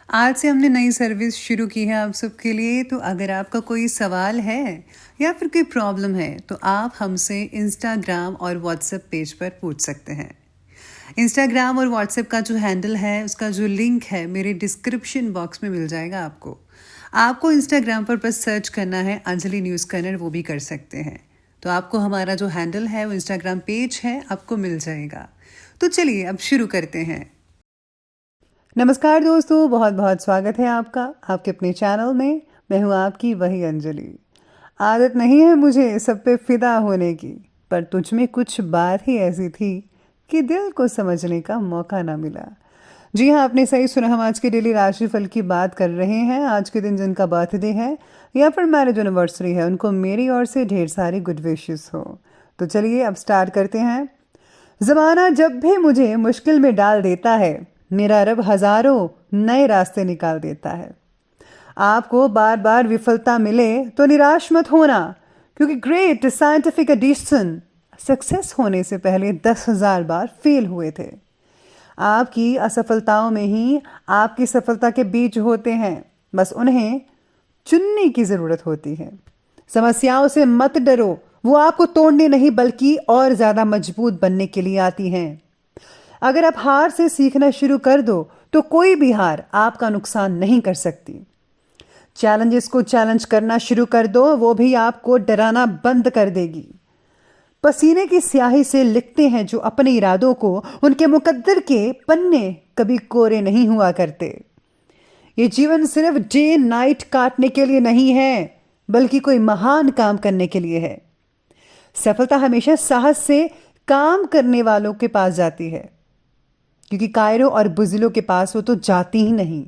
आज से हमने नई सर्विस शुरू की है आप सबके लिए। तो अगर आपका कोई सवाल है या फिर कोई प्रॉब्लम है तो आप हमसे इंस्टाग्राम और व्हाट्सएप पेज पर पूछ सकते हैं। इंस्टाग्राम और व्हाट्सएप का जो हैंडल है उसका जो लिंक है मेरे डिस्क्रिप्शन बॉक्स में मिल जाएगा आपको। आपको इंस्टाग्राम पर बस सर्च करना है अंजलि न्यूज़ कन्नड़, वो भी कर सकते हैं। तो आपको हमारा जो हैंडल है वो इंस्टाग्राम पेज है आपको मिल जाएगा। तो चलिए अब शुरू करते हैं। नमस्कार दोस्तों, बहुत बहुत स्वागत है आपका आपके अपने चैनल में। मैं हूँ आपकी वही अंजलि। आदत नहीं है मुझे सब पे फिदा होने की, पर तुझ में कुछ बात ही ऐसी थी कि दिल को समझने का मौका ना मिला। जी हाँ, आपने सही सुना। हम आज के डेली राशिफल की बात कर रहे हैं। आज के दिन जिनका बर्थडे है या फिर मैरिज एनिवर्सरी है उनको मेरी ओर से ढेर सारी गुड विशेस हो। तो चलिए अब स्टार्ट करते हैं। ज़माना जब भी मुझे मुश्किल में डाल देता है, मेरा रब हज़ारों नए रास्ते निकाल देता है। आपको बार बार विफलता मिले तो निराश मत होना, क्योंकि ग्रेट साइंटिफिक एडिशन सक्सेस होने से पहले 10,000 बार फेल हुए थे। आपकी असफलताओं में ही आपकी सफलता के बीज होते हैं, बस उन्हें चुनने की ज़रूरत होती है। समस्याओं से मत डरो, वो आपको तोड़ने नहीं बल्कि और ज़्यादा मजबूत बनने के लिए आती हैं। अगर आप हार से सीखना शुरू कर दो तो कोई भी हार आपका नुकसान नहीं कर सकती। चैलेंजेस को चैलेंज करना शुरू कर दो, वो भी आपको डराना बंद कर देगी। पसीने की स्याही से लिखते हैं जो अपने इरादों को, उनके मुकद्दर के पन्ने कभी कोरे नहीं हुआ करते। ये जीवन सिर्फ डे नाइट काटने के लिए नहीं है, बल्कि कोई महान काम करने के लिए है। सफलता हमेशा साहस से काम करने वालों के पास जाती है, क्योंकि कायरों और बुज़िलों के पास वो तो जाती ही नहीं।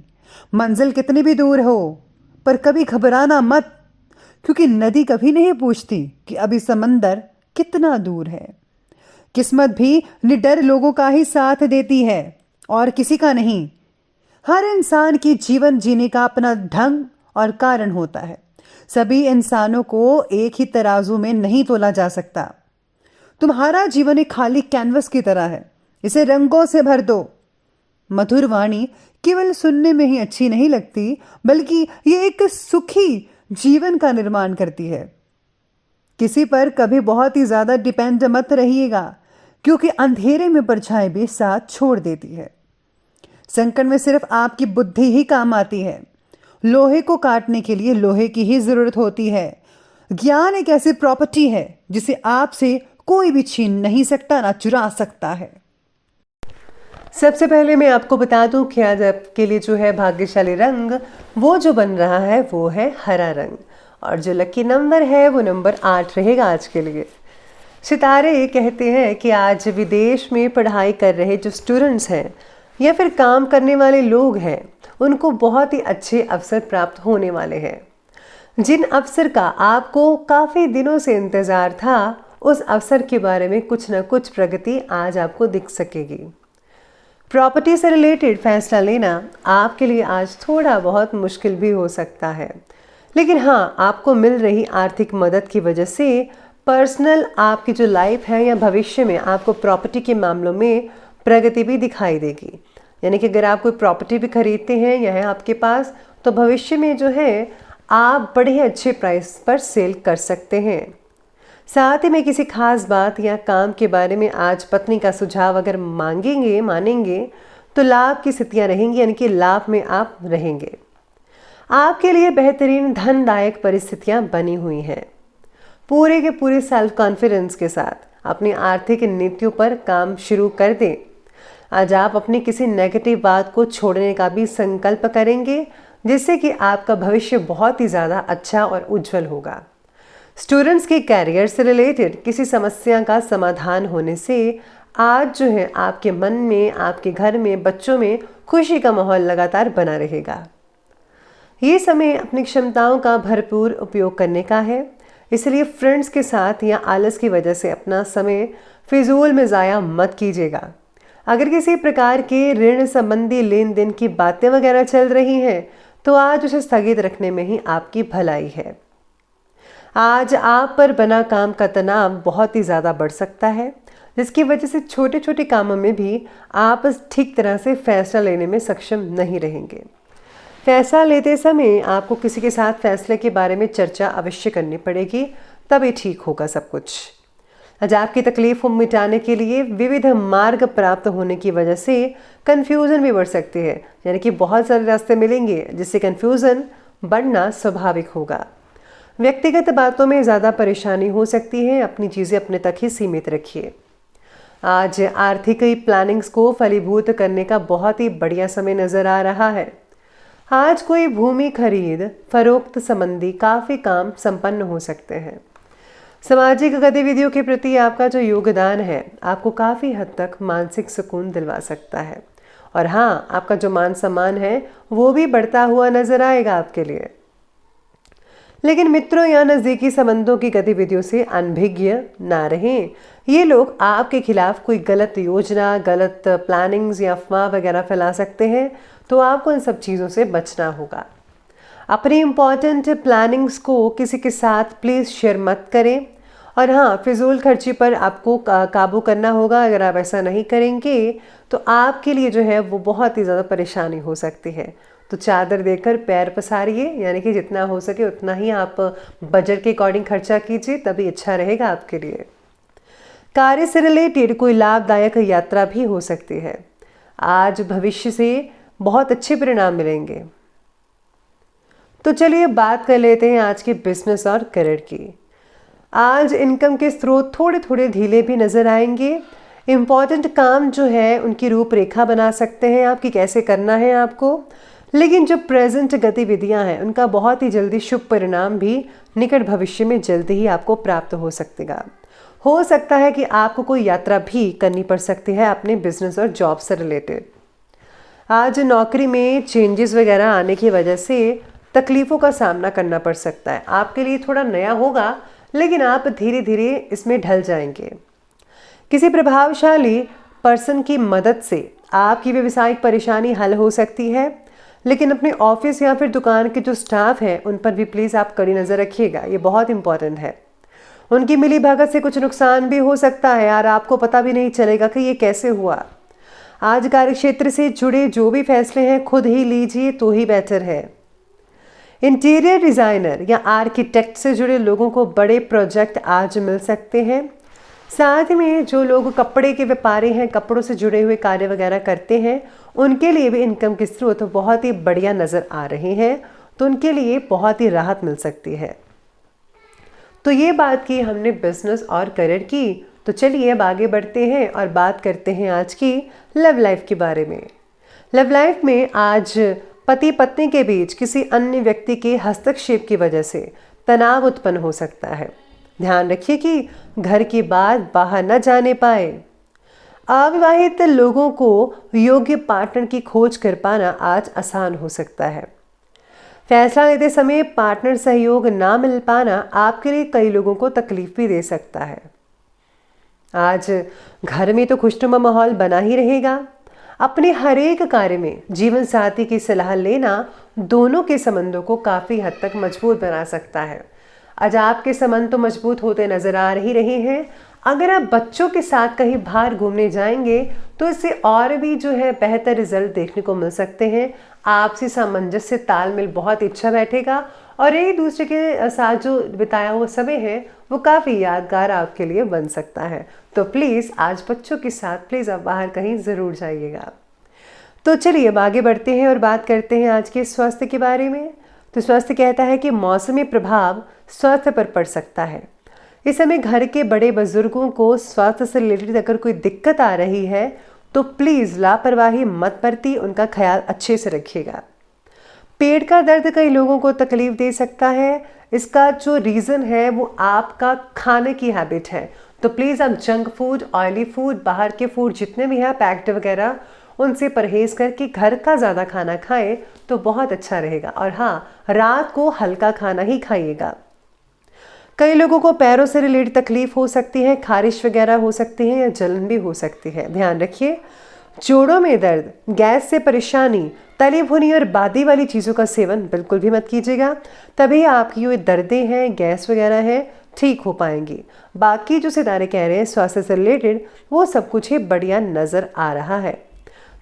मंजिल कितनी भी दूर हो, पर कभी घबराना मत, क्योंकि नदी कभी नहीं पूछती कि अभी समंदर कितना दूर है। किस्मत भी निडर लोगों का ही साथ देती है और किसी का नहीं। हर इंसान की जीवन जीने का अपना ढंग और कारण होता है। सभी इंसानों को एक ही तराजू में नहीं तोला जा सकता। तुम्हारा जीवन एक खाली कैनवस की तरह है, इसे रंगों से भर दो। मधुर वाणी केवल सुनने में ही अच्छी नहीं लगती, बल्कि ये एक सुखी जीवन का निर्माण करती है। किसी पर कभी बहुत ही ज्यादा डिपेंड मत रहिएगा, क्योंकि अंधेरे में परछाई भी साथ छोड़ देती है। संकट में सिर्फ आपकी बुद्धि ही काम आती है। लोहे को काटने के लिए लोहे की ही जरूरत होती है। ज्ञान एक ऐसी प्रॉपर्टी है जिसे आपसे कोई भी छीन नहीं सकता, ना चुरा सकता है। सबसे पहले मैं आपको बता दूं कि आज आपके लिए जो है भाग्यशाली रंग वो जो बन रहा है वो है हरा रंग, और जो लकी नंबर है वो नंबर 8 रहेगा आज के लिए। सितारे कहते हैं कि आज विदेश में पढ़ाई कर रहे जो स्टूडेंट्स हैं या फिर काम करने वाले लोग हैं, उनको बहुत ही अच्छे अवसर प्राप्त होने वाले हैं। जिन अवसर का आपको काफ़ी दिनों से इंतज़ार था, उस अवसर के बारे में कुछ ना कुछ प्रगति आज आपको दिख सकेगी। प्रॉपर्टी से रिलेटेड फैसला लेना आपके लिए आज थोड़ा बहुत मुश्किल भी हो सकता है, लेकिन हाँ, आपको मिल रही आर्थिक मदद की वजह से पर्सनल आपकी जो लाइफ है या भविष्य में आपको प्रॉपर्टी के मामलों में प्रगति भी दिखाई देगी। यानी कि अगर आप कोई प्रॉपर्टी भी खरीदते हैं या है आपके पास, तो भविष्य में जो है आप बड़े अच्छे प्राइस पर सेल कर सकते हैं। साथ ही में किसी खास बात या काम के बारे में आज पत्नी का सुझाव अगर मानेंगे तो लाभ की स्थितियाँ रहेंगी, यानी कि लाभ में आप रहेंगे। आपके लिए बेहतरीन धनदायक परिस्थितियां बनी हुई हैं। पूरे के पूरे सेल्फ कॉन्फिडेंस के साथ अपनी आर्थिक नीतियों पर काम शुरू कर दें। आज आप अपनी किसी नेगेटिव बात को छोड़ने का भी संकल्प करेंगे, जिससे कि आपका भविष्य बहुत ही ज़्यादा अच्छा और उज्जवल होगा। स्टूडेंट्स के कैरियर से रिलेटेड किसी समस्या का समाधान होने से आज जो है आपके मन में, आपके घर में, बच्चों में खुशी का माहौल लगातार बना रहेगा। ये समय अपनी क्षमताओं का भरपूर उपयोग करने का है, इसलिए फ्रेंड्स के साथ या आलस की वजह से अपना समय फिजूल में ज़ाया मत कीजिएगा। अगर किसी प्रकार के ऋण संबंधी लेन देन की बातें वगैरह चल रही हैं, तो आज उसे स्थगित रखने में ही आपकी भलाई है। आज आप पर बना काम का तनाव बहुत ही ज़्यादा बढ़ सकता है, जिसकी वजह से छोटे छोटे कामों में भी आप ठीक तरह से फैसला लेने में सक्षम नहीं रहेंगे। फैसला लेते समय आपको किसी के साथ फैसले के बारे में चर्चा अवश्य करनी पड़ेगी, तभी ठीक होगा सब कुछ। आज आपकी तकलीफ मिटाने के लिए विविध मार्ग प्राप्त होने की वजह से कंफ्यूजन भी बढ़ सकती है, यानी कि बहुत सारे रास्ते मिलेंगे जिससे कंफ्यूजन बढ़ना स्वाभाविक होगा। व्यक्तिगत बातों में ज़्यादा परेशानी हो सकती है, अपनी चीज़ें अपने तक ही सीमित रखिए। आज आर्थिक प्लानिंग्स को फलीभूत करने का बहुत ही बढ़िया समय नज़र आ रहा है। आज कोई भूमि खरीद फरोख्त संबंधी काफ़ी काम संपन्न हो सकते हैं। सामाजिक गतिविधियों के प्रति आपका जो योगदान है आपको काफ़ी हद तक मानसिक सुकून दिलवा सकता है, और हाँ, आपका जो मान सम्मान है वो भी बढ़ता हुआ नजर आएगा आपके लिए। लेकिन मित्रों या नज़दीकी संबंधों की गतिविधियों से अनभिज्ञ ना रहें। ये लोग आपके खिलाफ कोई गलत योजना, गलत प्लानिंग्स या अफवाह वगैरह फैला सकते हैं, तो आपको इन सब चीज़ों से बचना होगा। अपनी इम्पॉर्टेंट प्लानिंग्स को किसी के साथ प्लीज़ शेयर मत करें, और हाँ, फिजूल खर्ची पर आपको काबू करना होगा। अगर आप ऐसा नहीं करेंगे तो आपके लिए जो है वो बहुत ही ज़्यादा परेशानी हो सकती है। तो चादर देकर पैर पसारिए, यानी कि जितना हो सके उतना ही आप बजट के अकॉर्डिंग खर्चा कीजिए, तभी अच्छा रहेगा आपके लिए। कार्य से रिलेटेड कोई लाभदायक यात्रा भी हो सकती है। आज भविष्य से बहुत अच्छे परिणाम मिलेंगे। तो चलिए बात कर लेते हैं आज के बिजनेस और करियर की। आज इनकम के स्रोत थोड़े थोड़े ढीले भी नजर आएंगे। इम्पॉर्टेंट काम जो है उनकी रूपरेखा बना सकते हैं आप कि कैसे करना है आपको, लेकिन जो प्रेजेंट गतिविधियां हैं उनका बहुत ही जल्दी शुभ परिणाम भी निकट भविष्य में जल्दी ही आपको प्राप्त हो सकेगा। हो सकता है कि आपको कोई यात्रा भी करनी पड़ सकती है अपने बिजनेस और जॉब से रिलेटेड। आज नौकरी में चेंजेस वगैरह आने की वजह से तकलीफ़ों का सामना करना पड़ सकता है। आपके लिए थोड़ा नया होगा, लेकिन आप धीरे धीरे इसमें ढल जाएंगे। किसी प्रभावशाली पर्सन की मदद से आपकी व्यवसायिक परेशानी हल हो सकती है, लेकिन अपने ऑफिस या फिर दुकान के जो स्टाफ हैं उन पर भी प्लीज़ आप कड़ी नज़र रखिएगा, ये बहुत इंपॉर्टेंट है। उनकी मिली भगत से कुछ नुकसान भी हो सकता है और आपको पता भी नहीं चलेगा कि ये कैसे हुआ। आज कार्यक्षेत्र से जुड़े जो भी फैसले हैं खुद ही लीजिए तो ही बेहतर है। इंटीरियर डिज़ाइनर या आर्किटेक्ट से जुड़े लोगों को बड़े प्रोजेक्ट आज मिल सकते हैं। साथ में जो लोग कपड़े के व्यापारी हैं, कपड़ों से जुड़े हुए कार्य वगैरह करते हैं, उनके लिए भी इनकम के स्रोत बहुत ही बढ़िया नज़र आ रहे हैं, तो उनके लिए बहुत ही राहत मिल सकती है। तो ये बात की हमने बिजनेस और करियर की। तो चलिए अब आगे बढ़ते हैं और बात करते हैं आज की लव लाइफ के बारे में। लव लाइफ में आज पति पत्नी के बीच किसी अन्य व्यक्ति के हस्तक्षेप की वजह से तनाव उत्पन्न हो सकता है। ध्यान रखिए कि घर की बात बाहर न जाने पाए। अविवाहित लोगों को योग्य पार्टनर की खोज कर पाना आज आसान हो सकता है। फैसला लेते समय पार्टनर सहयोग ना मिल पाना आपके लिए कई लोगों को तकलीफ भी दे सकता है। आज घर में तो खुशनुमा माहौल बना ही रहेगा। अपने हर एक कार्य में जीवन साथी की सलाह लेना दोनों के संबंधों को काफ़ी हद तक मजबूत बना सकता है। आज आपके संबंध तो मजबूत होते नजर आ ही रहे हैं। अगर आप बच्चों के साथ कहीं बाहर घूमने जाएंगे तो इससे और भी जो है बेहतर रिजल्ट देखने को मिल सकते हैं। आपसी सामंजस्य तालमेल बहुत अच्छा बैठेगा और एक दूसरे के साथ जो बिताया हुआ समय है वो काफ़ी यादगार आपके लिए बन सकता है। तो प्लीज़ आज बच्चों के साथ प्लीज़ आप बाहर कहीं ज़रूर जाइएगा। तो चलिए अब आगे बढ़ते हैं और बात करते हैं आज के स्वास्थ्य के बारे में। तो स्वास्थ्य कहता है कि मौसमी प्रभाव स्वास्थ्य पर पड़ सकता है। इस समय घर के बड़े बुजुर्गों को स्वास्थ्य से रिलेटेड अगर कोई दिक्कत आ रही है तो प्लीज़ लापरवाही मत बरती, उनका ख्याल अच्छे से रखिएगा। पेट का दर्द कई लोगों को तकलीफ दे सकता है। इसका जो रीज़न है वो आपका खाने की हैबिट है। तो प्लीज़ आप जंक फूड, ऑयली फूड, बाहर के फूड जितने भी हैं पैक्ड वगैरह, उनसे परहेज़ करके घर का ज़्यादा खाना खाएं तो बहुत अच्छा रहेगा। और हाँ, रात को हल्का खाना ही खाइएगा। कई लोगों को पैरों से रिलेटेड तकलीफ हो सकती है, खारिश वगैरह हो सकती है या जलन भी हो सकती है। ध्यान रखिए। जोड़ों में दर्द, गैस से परेशानी, तली भुनी और बादी वाली चीज़ों का सेवन बिल्कुल भी मत कीजिएगा, तभी आपकी जो दर्दें हैं, गैस वगैरह है, ठीक हो पाएंगी। बाकी जो सितारे कह रहे हैं स्वास्थ्य से रिलेटेड वो सब कुछ ही बढ़िया नज़र आ रहा है।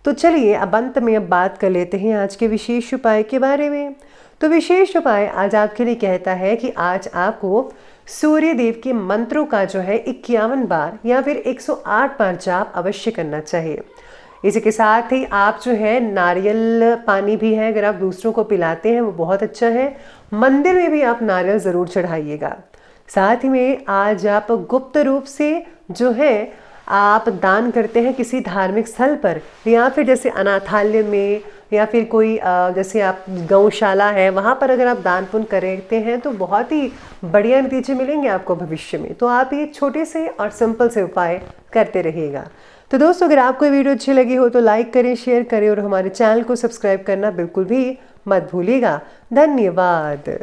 तो चलिए अब अंत में अब बात कर लेते हैं आज के विशेष उपाय के बारे में। तो विशेष उपाय आज आपके लिए कहता है कि आज आपको सूर्य देव के मंत्रों का जो है 51 बार या फिर 108 बार जाप अवश्य करना चाहिए। इसी के साथ ही आप जो है नारियल पानी भी है, अगर आप दूसरों को पिलाते हैं वो बहुत अच्छा है। मंदिर में भी आप नारियल ज़रूर चढ़ाइएगा। साथ ही में आज आप गुप्त रूप से जो है आप दान करते हैं किसी धार्मिक स्थल पर, या फिर जैसे अनाथालय में, या फिर कोई जैसे आप गौशाला है वहाँ पर अगर आप दान पुण्य करते हैं तो बहुत ही बढ़िया नतीजे मिलेंगे आपको भविष्य में। तो आप ये छोटे से और सिंपल से उपाय करते रहिएगा। तो दोस्तों, अगर आपको ये वीडियो अच्छी लगी हो तो लाइक करें, शेयर करें और हमारे चैनल को सब्सक्राइब करना बिल्कुल भी मत भूलिएगा। धन्यवाद।